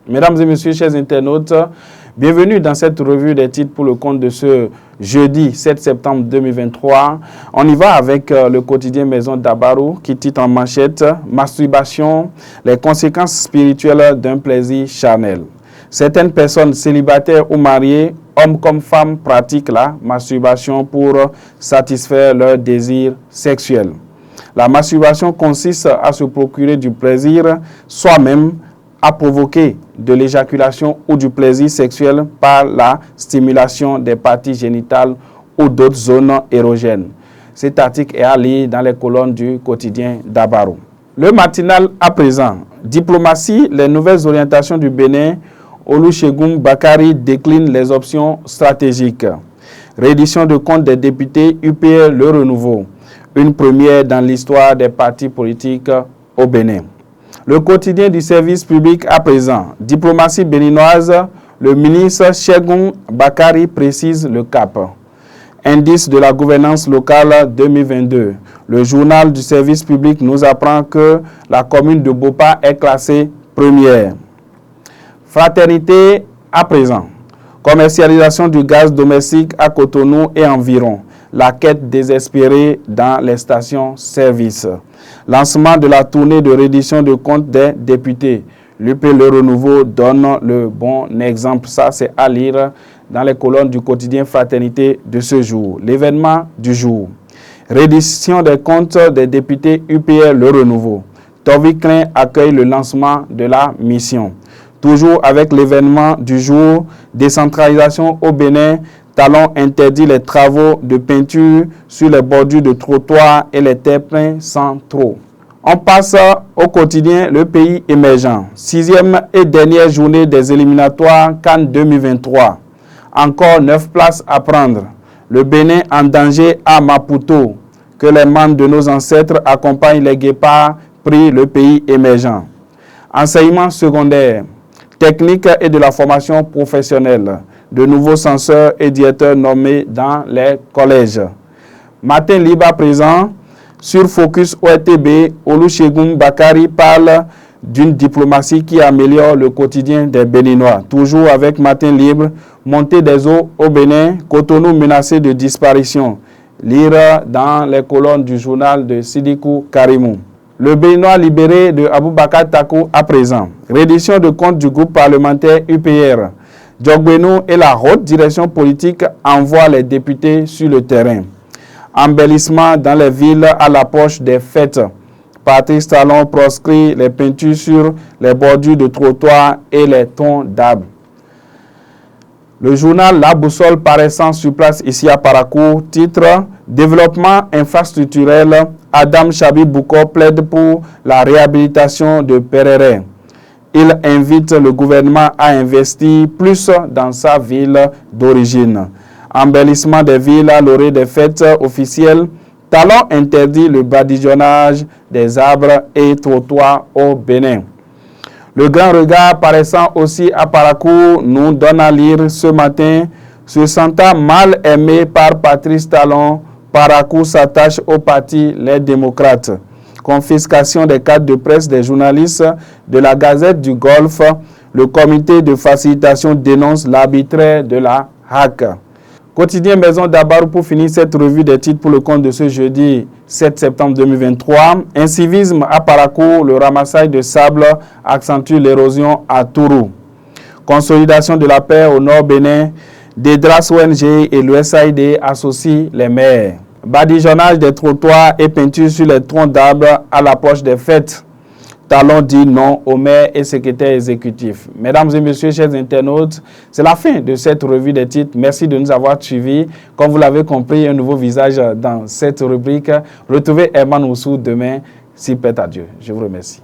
Mesdames et messieurs, chers internautes, bienvenue dans cette revue des titres pour le compte de ce jeudi 7 septembre 2023. On y va avec le quotidien Maison Dabarou qui titre en manchette « Masturbation, les conséquences spirituelles d'un plaisir charnel ». Certaines personnes célibataires ou mariées, hommes comme femmes, pratiquent la masturbation pour satisfaire leurs désirs sexuels. La masturbation consiste à se procurer du plaisir soi-même, à provoquer de l'éjaculation ou du plaisir sexuel par la stimulation des parties génitales ou d'autres zones érogènes. Cet article est à lire dans les colonnes du quotidien Dabarou. Le matinal à présent. Diplomatie, les nouvelles orientations du Bénin. Olusegun Bakari décline les options stratégiques. Réédition de compte des députés UPR Le Renouveau. Une première dans l'histoire des partis politiques au Bénin. Le quotidien du service public à présent. Diplomatie béninoise, le ministre Segun Bakari précise le cap. Indice de la gouvernance locale 2022. Le journal du service public nous apprend que la commune de Bopa est classée première. Fraternité à présent. Commercialisation du gaz domestique à Cotonou et environ. La quête désespérée dans les stations-service. Lancement de la tournée de reddition de comptes des députés. L'UP Le Renouveau donne le bon exemple. Ça, c'est à lire dans les colonnes du quotidien Fraternité de ce jour. L'événement du jour. Reddition des comptes des députés UPR Le Renouveau. Tovik Klein accueille le lancement de la mission. Toujours avec l'événement du jour, décentralisation au Bénin, Talon interdit les travaux de peinture sur les bordures de trottoirs et les terre-pleins centraux. On passe au quotidien Le Pays émergent. 6e et dernière journée des éliminatoires CAN 2023. Encore 9 places à prendre. Le Bénin en danger à Maputo. Que les membres de nos ancêtres accompagnent les guépards, pris Le Pays émergent. Enseignement secondaire. Technique et de la formation professionnelle. De nouveaux censeurs et directeurs nommés dans les collèges. Matin libre à présent, sur Focus ORTB, Olusegun Bakari parle d'une diplomatie qui améliore le quotidien des Béninois. Toujours avec Matin libre, montée des eaux au Bénin, Cotonou menacé de disparition. Lire dans les colonnes du journal de Sidikou Karimou. Le Béninois libéré de Aboubakar Takou à présent. Reddition de compte du groupe parlementaire UPR. Djogbenou et la haute direction politique envoient les députés sur le terrain. Embellissement dans les villes à l'approche des fêtes. Patrice Talon proscrit les peintures sur les bordures de trottoirs et les troncs d'arbres. Le journal La Boussole paraissant sur place ici à Parakou, titre « Développement infrastructurel ». Adam Chabi Bouko plaide pour la réhabilitation de Perere. Il invite le gouvernement à investir plus dans sa ville d'origine. Embellissement des villes à l'orée des fêtes officielles. Talon interdit le badigeonnage des arbres et trottoirs au Bénin. Le grand regard paraissant aussi à Parakou nous donne à lire ce matin. Se sentant mal aimé par Patrice Talon, Parakou s'attache au parti Les Démocrates. Confiscation des cartes de presse des journalistes de la Gazette du Golfe. Le comité de facilitation dénonce l'arbitraire de la HAC. Quotidien Maison Dabarou pour finir cette revue des titres pour le compte de ce jeudi 7 septembre 2023. Incivisme à Parakou, le ramassage de sable accentue l'érosion à Tourou. Consolidation de la paix au Nord Bénin. Dédras ONG et l'USAID associent les maires. Badigeonnage des trottoirs et peinture sur les troncs d'arbres à l'approche des fêtes. Talon dit non au maire et secrétaire exécutif. Mesdames et messieurs, chers internautes, c'est la fin de cette revue des titres. Merci de nous avoir suivis. Comme vous l'avez compris, un nouveau visage dans cette rubrique. Retrouvez Herman Oussou demain, si plaît à Dieu. Je vous remercie.